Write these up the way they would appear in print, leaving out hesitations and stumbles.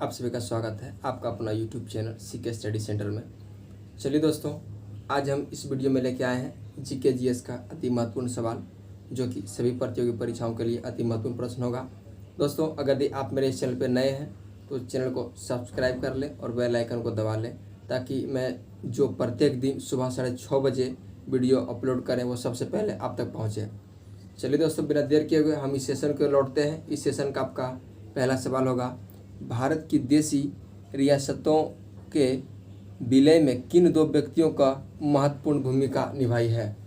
आप सभी का स्वागत है आपका अपना YouTube channel CK study centre में। चलिए दोस्तों, आज हम इस वीडियो में लेके आए हैं जीके जीएस का अति महत्वपूर्ण सवाल, जो कि सभी प्रतियोगी परीक्षाओं के लिए अति महत्वपूर्ण प्रश्न होगा। दोस्तों, अगर आप मेरे इस चैनल पर नए हैं तो चैनल को सब्सक्राइब कर लें और बेल आइकन को दबा लें, ताकि मैं जो प्रत्येक दिन सुबह 6:30 बजे वीडियो अपलोड करें वो सबसे पहले आप तक पहुँचे। चलिए दोस्तों, बिना देर किए हुए हम इस सेशन को लौटते हैं। इस सेशन का आपका पहला सवाल होगा, भारत की देशी रियासतों के विलय में किन दो व्यक्तियों का महत्वपूर्ण भूमिका निभाई है।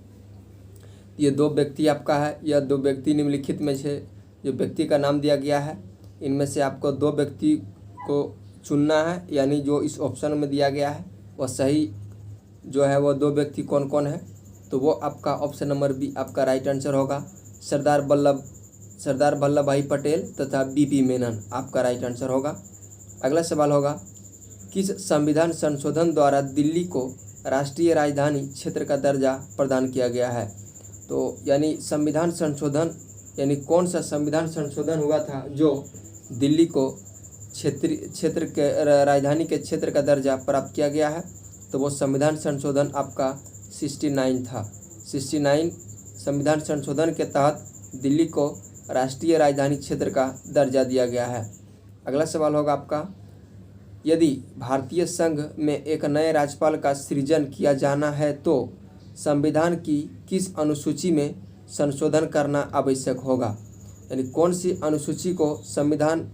ये दो व्यक्ति आपका है, यह दो व्यक्ति निम्नलिखित में से जो व्यक्ति का नाम दिया गया है, इनमें से आपको दो व्यक्ति को चुनना है, यानी जो इस ऑप्शन में दिया गया है वह सही जो है वो दो व्यक्ति कौन कौन है। तो वो आपका ऑप्शन नंबर बी आपका राइट आंसर होगा। सरदार वल्लभ भाई पटेल तथा बीपी मेनन आपका राइट आंसर होगा। अगला सवाल होगा, किस संविधान संशोधन द्वारा दिल्ली को राष्ट्रीय राजधानी क्षेत्र का दर्जा प्रदान किया गया है। तो यानी संविधान संशोधन, यानी कौन सा संविधान संशोधन हुआ था जो दिल्ली को क्षेत्र के राजधानी के क्षेत्र का दर्जा प्राप्त किया गया है। तो वो संविधान संशोधन आपका 69 था। 69 संविधान संशोधन के तहत दिल्ली को राष्ट्रीय राजधानी क्षेत्र का दर्जा दिया गया है। अगला सवाल होगा आपका, यदि भारतीय संघ में एक नए राज्यपाल का सृजन किया जाना है तो संविधान की किस अनुसूची में संशोधन करना आवश्यक होगा। यानी कौन सी अनुसूची को, संविधान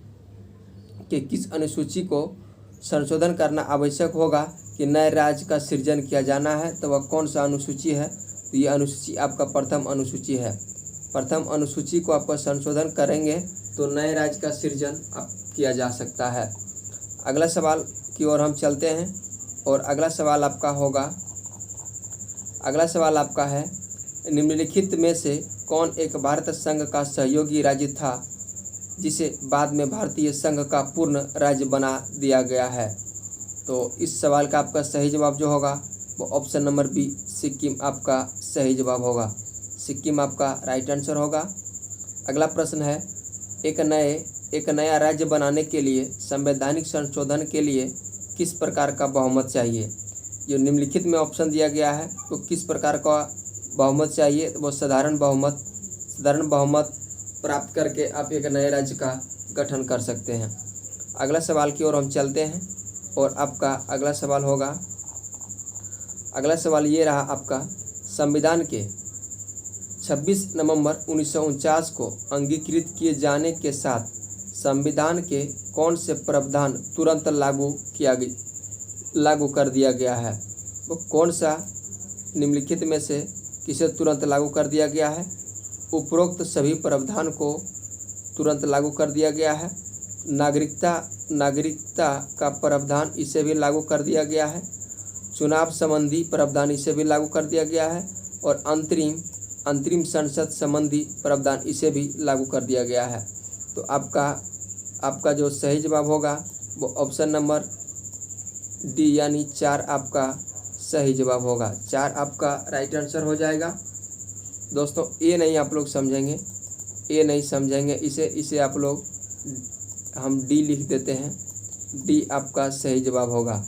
के किस अनुसूची को संशोधन करना आवश्यक होगा कि नए राज्य का सृजन किया जाना है। तो वह कौन सा अनुसूची है। तो ये अनुसूची आपका प्रथम अनुसूची है। प्रथम अनुसूची को आप संशोधन करेंगे तो नए राज्य का सृजन किया जा सकता है। अगला सवाल की ओर हम चलते हैं और अगला सवाल आपका है, निम्नलिखित में से कौन एक भारत संघ का सहयोगी राज्य था जिसे बाद में भारतीय संघ का पूर्ण राज्य बना दिया गया है। तो इस सवाल का आपका सही जवाब जो होगा वो ऑप्शन नंबर बी सिक्किम आपका सही जवाब होगा। सिक्किम आपका राइट आंसर होगा। अगला प्रश्न है, एक नया राज्य बनाने के लिए संवैधानिक संशोधन के लिए किस प्रकार का बहुमत चाहिए। जो निम्नलिखित में ऑप्शन दिया गया है तो किस प्रकार का बहुमत चाहिए। तो वो साधारण बहुमत प्राप्त करके आप एक नए राज्य का गठन कर सकते हैं। अगला सवाल की ओर हम चलते हैं और आपका अगला सवाल ये रहा आपका, संविधान के 26 नवंबर 1949 को अंगीकृत किए जाने के साथ संविधान के कौन से प्रावधान तुरंत लागू कर दिया गया है। वो कौन सा निम्नलिखित में से किसे तुरंत लागू कर दिया गया है। उपरोक्त सभी प्रावधान को तुरंत लागू कर दिया गया है। नागरिकता का प्रावधान इसे भी लागू कर दिया गया है। चुनाव संबंधी प्रावधान इसे भी लागू कर दिया गया है और अंतरिम संसद संबंधी प्रावधान इसे भी लागू कर दिया गया है। तो आपका जो सही जवाब होगा वो ऑप्शन नंबर डी यानी 4 आपका सही जवाब होगा। 4 आपका राइट आंसर हो जाएगा। दोस्तों, ये नहीं आप लोग समझेंगे, इसे आप लोग हम डी लिख देते हैं। डी आपका सही जवाब होगा।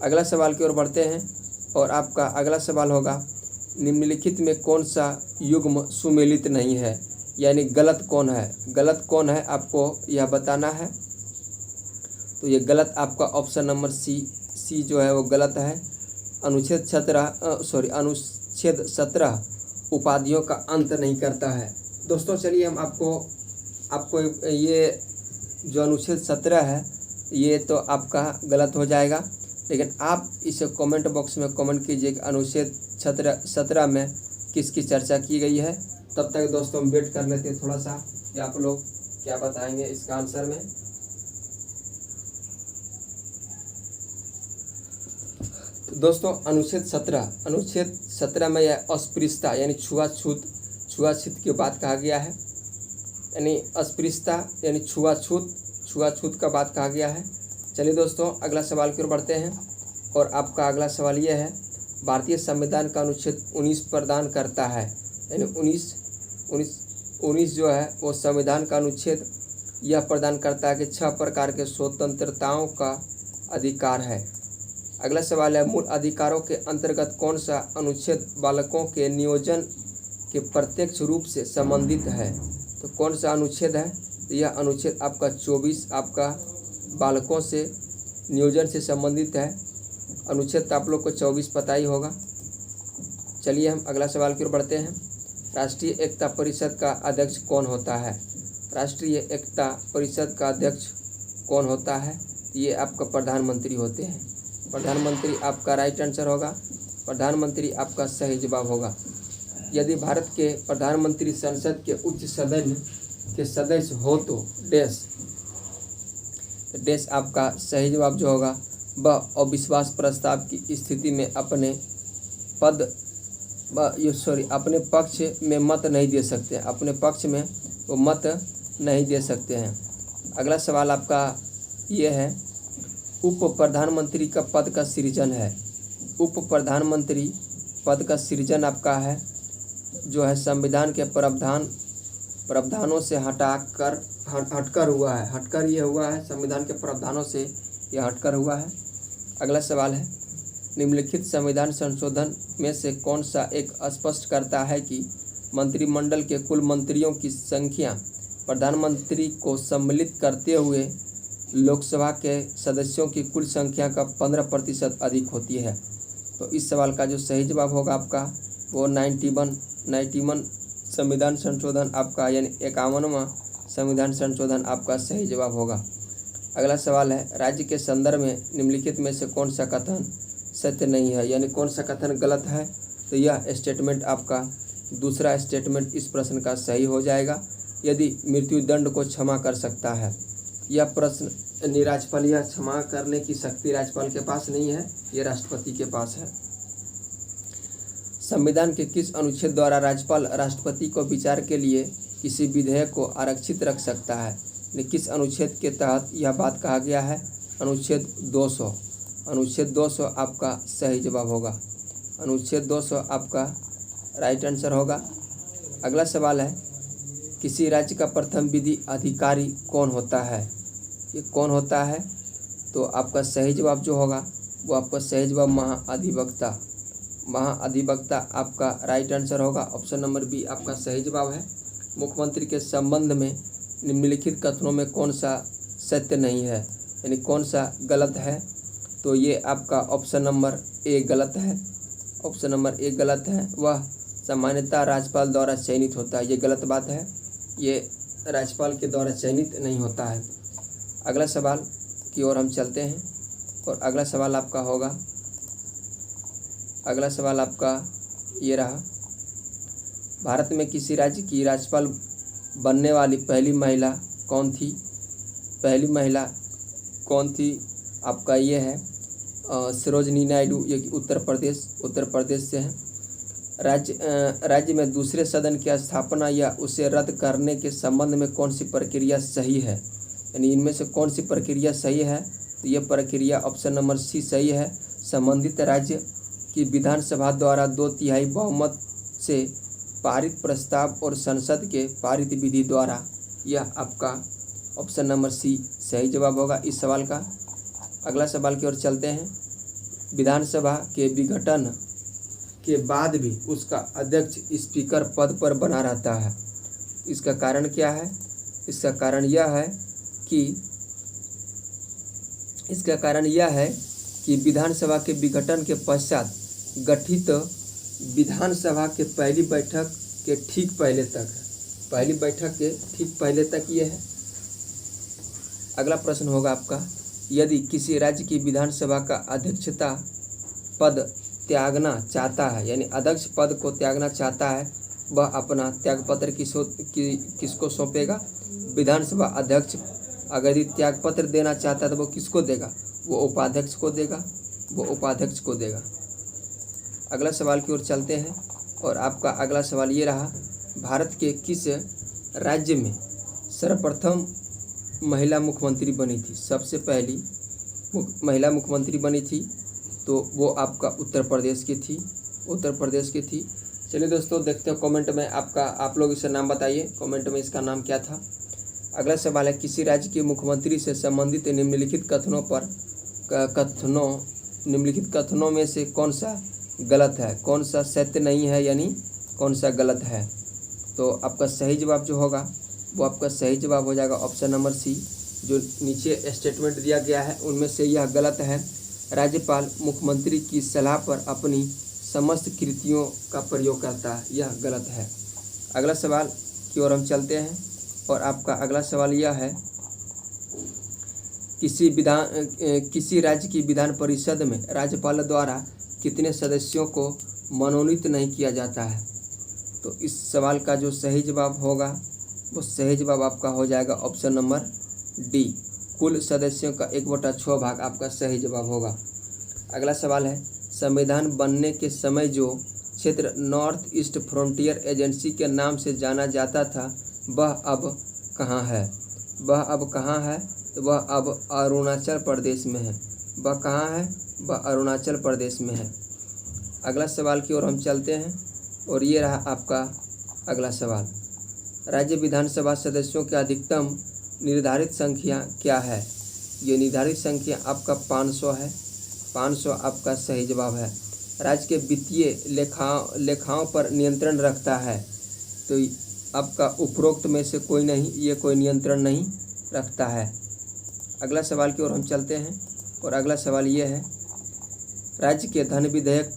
अगला सवाल की ओर बढ़ते हैं और आपका अगला सवाल होगा, निम्नलिखित में कौन सा युग्म सुमेलित नहीं है, यानी गलत कौन है आपको यह बताना है। तो ये गलत आपका ऑप्शन नंबर सी जो है वो गलत है। अनुच्छेद 17 उपाधियों का अंत नहीं करता है। दोस्तों, चलिए हम आपको ये जो अनुच्छेद 17 है ये तो आपका गलत हो जाएगा, लेकिन आप इसे कमेंट बॉक्स में कमेंट कीजिए कि अनुच्छेद 17 में किसकी चर्चा की गई है। तब तक दोस्तों हम वेट कर लेते हैं थोड़ा सा कि आप लोग क्या बताएंगे इसका आंसर में। तो दोस्तों, अनुच्छेद 17 में यह अस्पृश्यता यानी छुआछूत की बात कहा गया है। यानी अस्पृश्यता यानी छुआछूत का बात कहा गया है। चलिए दोस्तों, अगला सवाल की ओर बढ़ते हैं और आपका अगला सवाल यह है, भारतीय संविधान का अनुच्छेद 19 प्रदान करता है, यानी 19 जो है वो संविधान का अनुच्छेद यह प्रदान करता है कि 6 प्रकार के स्वतंत्रताओं का अधिकार है। अगला सवाल है, मूल अधिकारों के अंतर्गत कौन सा अनुच्छेद बालकों के नियोजन के प्रत्यक्ष रूप से संबंधित है? तो कौन सा अनुच्छेद है? तो यह अनुच्छेद आपका 24 आपका बालकों से नियोजन से संबंधित है। अनुच्छेद तो आप लोग को 24 पता ही होगा। चलिए हम अगला सवाल की ओर बढ़ते हैं। राष्ट्रीय एकता परिषद का अध्यक्ष कौन होता है? राष्ट्रीय एकता परिषद का अध्यक्ष कौन होता है? ये आपका प्रधानमंत्री होते हैं। प्रधानमंत्री आपका राइट आंसर होगा। प्रधानमंत्री आपका सही जवाब होगा। यदि भारत के प्रधानमंत्री संसद के उच्च सदन के सदस्य हो तो देश आपका सही जवाब जो होगा वह अविश्वास प्रस्ताव की स्थिति में अपने पक्ष में मत नहीं दे सकते। अपने पक्ष में वो मत नहीं दे सकते हैं। अगला सवाल आपका ये है, उप प्रधानमंत्री का पद का सृजन है। उप प्रधानमंत्री पद का सृजन आपका है जो है संविधान के प्रावधानों से हटकर हुआ है। हटकर ये हुआ है, संविधान के प्रावधानों से यह हटकर हुआ है। अगला सवाल है, निम्नलिखित संविधान संशोधन में से कौन सा एक स्पष्ट करता है कि मंत्रिमंडल के कुल मंत्रियों की संख्या प्रधानमंत्री को सम्मिलित करते हुए लोकसभा के सदस्यों की कुल संख्या का 15% अधिक होती है? तो इस सवाल का जो सही जवाब होगा आपका वो 91 संविधान संशोधन आपका यानी 51वां संविधान संशोधन आपका सही जवाब होगा। अगला सवाल है, राज्य के संदर्भ में निम्नलिखित में से कौन सा कथन सत्य नहीं है, यानी कौन सा कथन गलत है? तो यह स्टेटमेंट आपका दूसरा स्टेटमेंट इस प्रश्न का सही हो जाएगा। यदि मृत्यु दंड को क्षमा कर सकता है, यह प्रश्न राज्यपाल, यह क्षमा करने की शक्ति राज्यपाल के पास नहीं है, ये राष्ट्रपति के पास है। संविधान के किस अनुच्छेद द्वारा राज्यपाल राष्ट्रपति को विचार के लिए किसी विधेयक को आरक्षित रख सकता है? किस अनुच्छेद के तहत यह बात कहा गया है? अनुच्छेद 200। अनुच्छेद 200 आपका सही जवाब होगा। अनुच्छेद 200 आपका राइट आंसर होगा। अगला सवाल है, किसी राज्य का प्रथम विधि अधिकारी कौन होता है? ये कौन होता है? तो आपका सही जवाब जो होगा वो आपका सही जवाब महाअधिवक्ता। महाअधिवक्ता आपका राइट आंसर होगा। ऑप्शन नंबर बी आपका सही जवाब है। मुख्यमंत्री के संबंध में निम्नलिखित कथनों में कौन सा सत्य नहीं है, यानी कौन सा गलत है? तो ये आपका ऑप्शन नंबर ए गलत है। ऑप्शन नंबर ए गलत है। वह सामान्यतः राज्यपाल द्वारा चयनित होता है, ये गलत बात है। ये राज्यपाल के द्वारा चयनित नहीं होता है। अगला सवाल की ओर हम चलते हैं और अगला सवाल आपका होगा, अगला सवाल आपका ये रहा, भारत में किसी राज्य की राज्यपाल बनने वाली पहली महिला कौन थी? पहली महिला कौन थी? आपका ये है सरोजनी नायडू, ये उत्तर प्रदेश से है। राज्य में दूसरे सदन की स्थापना या उसे रद्द करने के संबंध में कौन सी प्रक्रिया सही है, यानी इनमें से कौन सी प्रक्रिया सही है? तो यह प्रक्रिया ऑप्शन नंबर सी सही है। संबंधित राज्य की विधानसभा द्वारा 2/3 बहुमत से पारित प्रस्ताव और संसद के पारित विधि द्वारा, यह आपका ऑप्शन नंबर सी सही जवाब होगा इस सवाल का। अगला सवाल की ओर चलते हैं। विधानसभा के विघटन के बाद भी उसका अध्यक्ष स्पीकर पद पर बना रहता है, इसका कारण क्या है? इसका कारण यह है कि विधानसभा के विघटन के पश्चात गठित विधानसभा के पहली बैठक के ठीक पहले तक ये है। अगला प्रश्न होगा आपका, यदि किसी राज्य की विधानसभा का अध्यक्षता पद त्यागना चाहता है, यानी अध्यक्ष पद को त्यागना चाहता है, वह अपना त्यागपत्र किसको सौंपेगा? विधानसभा अध्यक्ष। अगर यदि त्यागपत्र देना चाहता है तो वो किसको देगा? वो उपाध्यक्ष को देगा। अगला सवाल की ओर चलते हैं और आपका अगला सवाल ये रहा, भारत के किस राज्य में सर्वप्रथम महिला मुख्यमंत्री बनी थी? सबसे पहली महिला मुख्यमंत्री बनी थी तो वो आपका उत्तर प्रदेश की थी। चलिए दोस्तों, देखते हैं कमेंट में आप लोग इसे नाम बताइए, कमेंट में इसका नाम क्या था। अगला सवाल है, किसी राज्य के मुख्यमंत्री से संबंधित निम्नलिखित कथनों में से कौन सा गलत है, कौन सा सत्य नहीं है, यानी कौन सा गलत है। तो आपका सही जवाब जो होगा वो आपका सही जवाब हो जाएगा ऑप्शन नंबर सी। जो नीचे स्टेटमेंट दिया गया है उनमें से यह गलत है। राज्यपाल मुख्यमंत्री की सलाह पर अपनी समस्त कृतियों का प्रयोग करता है, यह गलत है। अगला सवाल की ओर हम चलते हैं और आपका अगला सवाल यह है, किसी राज्य की विधान परिषद में राज्यपाल द्वारा कितने सदस्यों को मनोनीत नहीं किया जाता है। तो इस सवाल का जो सही जवाब होगा वो सही जवाब आपका हो जाएगा ऑप्शन नंबर डी, कुल सदस्यों का 1/6 भाग आपका सही जवाब होगा। अगला सवाल है, संविधान बनने के समय जो क्षेत्र नॉर्थ ईस्ट फ्रंटियर एजेंसी के नाम से जाना जाता था वह अब कहाँ है। वह अब कहाँ है, तो वह अब अरुणाचल प्रदेश में है। वह कहाँ है, वह अरुणाचल प्रदेश में है। अगला सवाल की ओर हम चलते हैं और ये रहा आपका अगला सवाल, राज्य विधानसभा सदस्यों की अधिकतम निर्धारित संख्या क्या है। ये निर्धारित संख्या आपका 500 है। 500 आपका सही जवाब है। राज्य के वित्तीय लेखाओं पर नियंत्रण रखता है, तो आपका उपरोक्त में से कोई नहीं, ये कोई नियंत्रण नहीं रखता है। अगला सवाल की ओर हम चलते हैं और अगला सवाल ये है, राज्य के धन विधेयक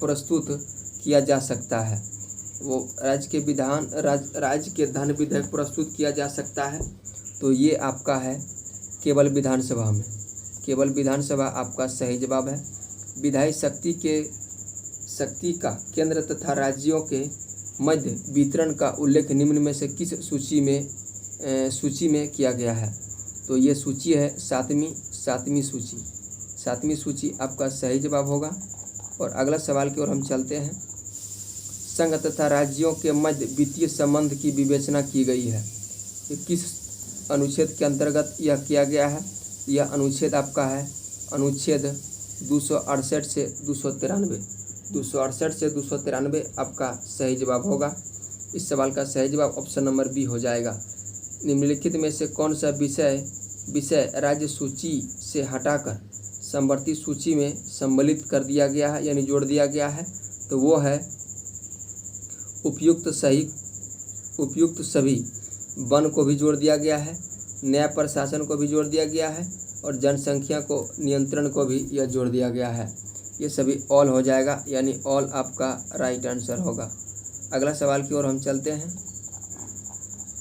प्रस्तुत किया जा सकता है। वो राज्य के धन विधेयक प्रस्तुत किया जा सकता है, तो ये आपका है केवल विधानसभा में। केवल विधानसभा आपका सही जवाब है। विधायी शक्ति का केंद्र तथा राज्यों के मध्य वितरण का उल्लेख निम्न में से किस सूची में किया गया है। तो ये सूची है सातवीं सूची आपका सही जवाब होगा। और अगला सवाल की ओर हम चलते हैं, संघ तथा राज्यों के मध्य वित्तीय संबंध की विवेचना की गई है। ये किस अनुच्छेद के अंतर्गत यह किया गया है। यह अनुच्छेद आपका है अनुच्छेद 268 से 293 आपका सही जवाब होगा। इस सवाल का सही जवाब ऑप्शन नंबर बी हो जाएगा। निम्नलिखित में से कौन सा विषय राज्य सूची से हटाकर समवर्ती सूची में सम्मिलित कर दिया गया है, यानी जोड़ दिया गया है। तो वो है उपयुक्त सभी, वन को भी जोड़ दिया गया है, न्याय प्रशासन को भी जोड़ दिया गया है और जनसंख्या को नियंत्रण को भी यह जोड़ दिया गया है। ये सभी ऑल हो जाएगा, यानी ऑल आपका राइट आंसर होगा। अगला सवाल की ओर हम चलते हैं।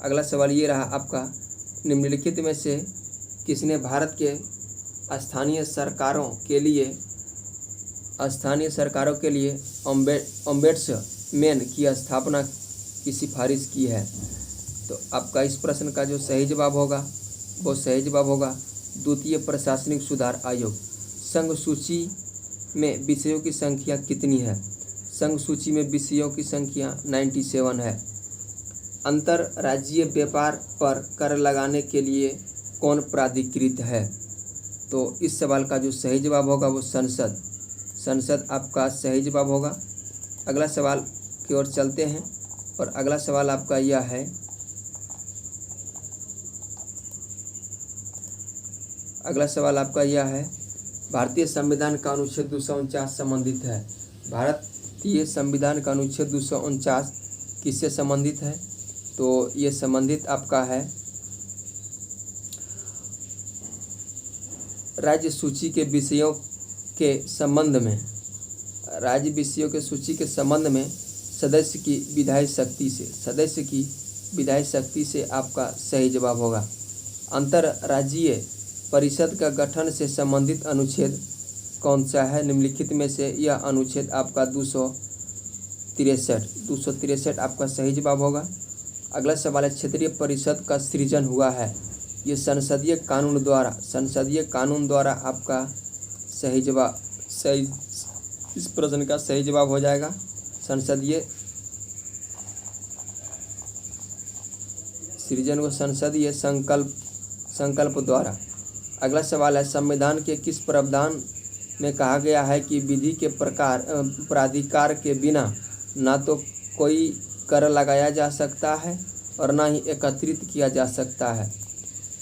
अगला सवाल ये रहा आपका, निम्नलिखित में से किसने भारत के स्थानीय सरकारों के लिए ओम्बेड्समैन की स्थापना की सिफारिश की है। तो आपका इस प्रश्न का जो सही जवाब होगा वो सही जवाब होगा द्वितीय प्रशासनिक सुधार आयोग। संघ सूची में विषयों की संख्या कितनी है। संघ सूची में विषयों की संख्या 97 है। अंतर्राज्यीय व्यापार पर कर लगाने के लिए कौन प्राधिकृत है। तो इस सवाल का जो सही जवाब होगा वो संसद आपका सही जवाब होगा। अगला सवाल की ओर चलते हैं और अगला सवाल आपका यह है, भारतीय संविधान का अनुच्छेद 249 संबंधित है। भारतीय संविधान का अनुच्छेद 249 किससे संबंधित है। तो ये संबंधित आपका है राज्य सूची के विषयों के संबंध में सदस्य की विधायी शक्ति से आपका सही जवाब होगा। अंतर्राज्यीय परिषद का गठन से संबंधित अनुच्छेद कौन सा है। निम्नलिखित में से यह अनुच्छेद आपका 263 आपका सही जवाब होगा। अगला सवाल है, क्षेत्रीय परिषद का सृजन हुआ है। ये संसदीय कानून द्वारा आपका सही इस प्रश्न का सही जवाब हो जाएगा संसदीय सृजन व संसदीय संकल्प द्वारा। अगला सवाल है, संविधान के किस प्रावधान में कहा गया है कि विधि के प्राधिकार के बिना ना तो कोई कर लगाया जा सकता है और ना ही एकत्रित किया जा सकता है।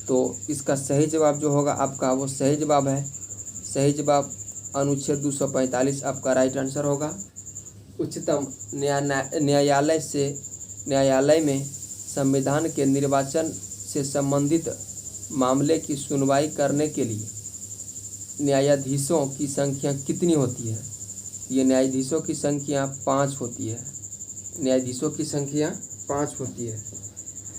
तो इसका सही जवाब जो होगा आपका वो सही जवाब है। सही जवाब अनुच्छेद 245 आपका राइट आंसर होगा। उच्चतम न्यायालय में संविधान के निर्वाचन से संबंधित मामले की सुनवाई करने के लिए न्यायाधीशों की संख्या कितनी होती है? ये न्यायाधीशों की संख्या 5 होती है। न्यायाधीशों की संख्या 5 होती है।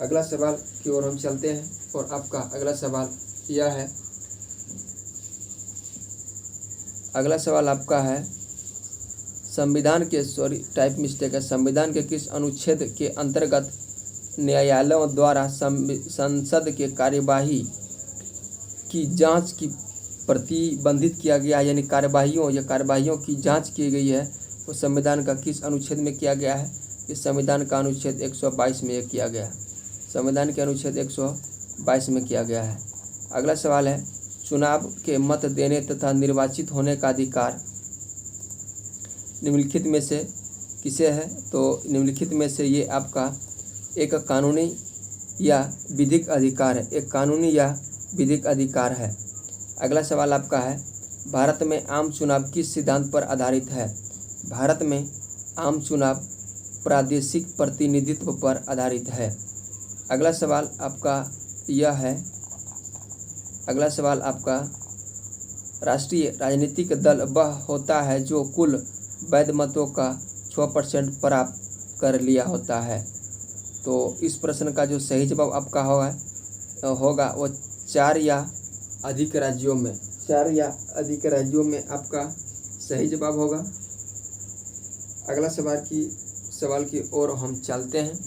अगला सवाल की ओर हम चलते हैं और आपका अगला सवाल यह है। अगला सवाल आपका है संविधान के संविधान के किस अनुच्छेद के अंतर्गत न्यायालयों द्वारा संसद के कार्यवाही की जांच की प्रतिबंधित किया गया है? यानी कार्यवाहियों की जांच की गई है वो संविधान का किस अनुच्छेद में किया गया है? इस संविधान का अनुच्छेद 122 में किया गया है। संविधान के अनुच्छेद 122 में किया गया है। अगला सवाल है चुनाव के मत देने तथा निर्वाचित होने का अधिकार निम्नलिखित में से किसे है? तो निम्नलिखित में से ये आपका एक कानूनी या विधिक अधिकार है। एक कानूनी या विधिक अधिकार है। अगला सवाल आपका है भारत में आम चुनाव किस सिद्धांत पर आधारित है? भारत में आम चुनाव प्रादेशिक प्रतिनिधित्व पर आधारित है। अगला सवाल आपका यह है। अगला सवाल आपका राष्ट्रीय राजनीतिक दल वह होता है जो कुल वैध मतों का 6% प्राप्त कर लिया होता है। तो इस प्रश्न का जो सही जवाब आपका होगा वो 4 या अधिक राज्यों में आपका सही जवाब होगा। अगला सवाल की ओर हम चलते हैं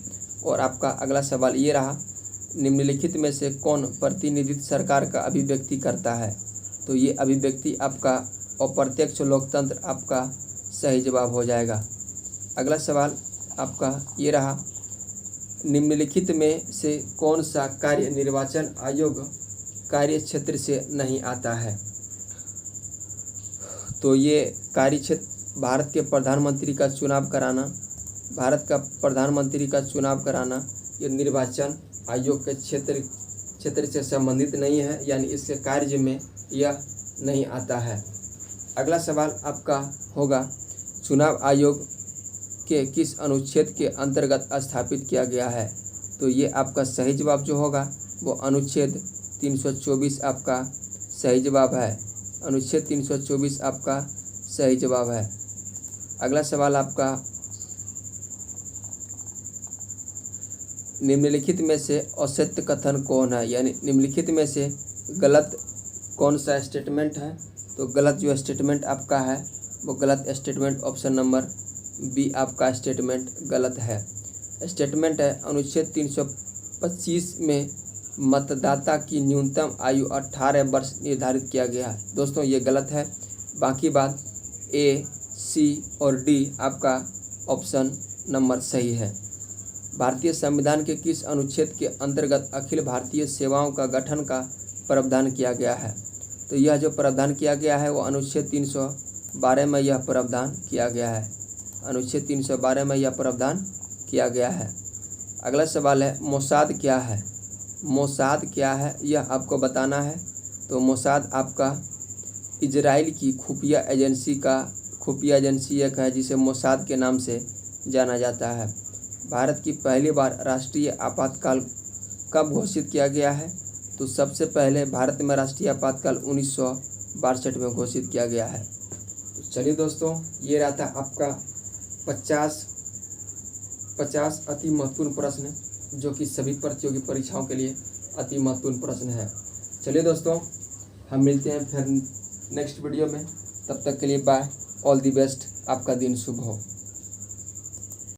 और आपका अगला सवाल ये रहा निम्नलिखित में से कौन प्रतिनिधित्व सरकार का अभिव्यक्ति करता है? तो ये अभिव्यक्ति आपका अप्रत्यक्ष लोकतंत्र आपका सही जवाब हो जाएगा। अगला सवाल आपका ये रहा निम्नलिखित में से कौन सा कार्य निर्वाचन आयोग कार्य क्षेत्र से नहीं आता है? तो ये कार्य क्षेत्र भारत का प्रधानमंत्री का चुनाव कराना ये निर्वाचन आयोग के क्षेत्र से संबंधित नहीं है, यानी इसके कार्य में यह नहीं आता है। अगला सवाल आपका होगा चुनाव आयोग के किस अनुच्छेद के अंतर्गत स्थापित किया गया है? तो ये आपका सही जवाब जो होगा वो अनुच्छेद 324 आपका सही जवाब है। अनुच्छेद 324 आपका सही जवाब है। अगला सवाल आपका निम्नलिखित में से असत्य कथन कौन है? यानी निम्नलिखित में से गलत कौन सा स्टेटमेंट है? तो गलत जो स्टेटमेंट आपका है वो गलत स्टेटमेंट ऑप्शन नंबर बी आपका स्टेटमेंट गलत है। स्टेटमेंट है अनुच्छेद 325 में मतदाता की न्यूनतम आयु 18 वर्ष निर्धारित किया गया है। दोस्तों ये गलत है। बाकी बात ए, सी और डी आपका ऑप्शन नंबर सही है। भारतीय संविधान के किस अनुच्छेद के अंतर्गत अखिल भारतीय सेवाओं का गठन का प्रावधान किया गया है? तो यह जो प्रावधान किया गया है वो अनुच्छेद 312 में यह प्रावधान किया गया है। अनुच्छेद 312 में यह प्रावधान किया गया है। अगला सवाल है मोसाद क्या है? मोसाद क्या है यह आपको बताना है। तो मोसाद आपका इजराइल की खुफिया एजेंसी एक है जिसे मोसाद के नाम से जाना जाता है। भारत की पहली बार राष्ट्रीय आपातकाल कब घोषित किया गया है? तो सबसे पहले भारत में राष्ट्रीय आपातकाल 1962 में घोषित किया गया है। तो चलिए दोस्तों ये रहा था आपका 50 अति महत्वपूर्ण प्रश्न जो कि सभी प्रतियोगी परीक्षाओं के लिए अति महत्वपूर्ण प्रश्न है। चलिए दोस्तों हम मिलते हैं फिर नेक्स्ट वीडियो में। तब तक के लिए बाय। All the best. आपका दिन शुभ हो।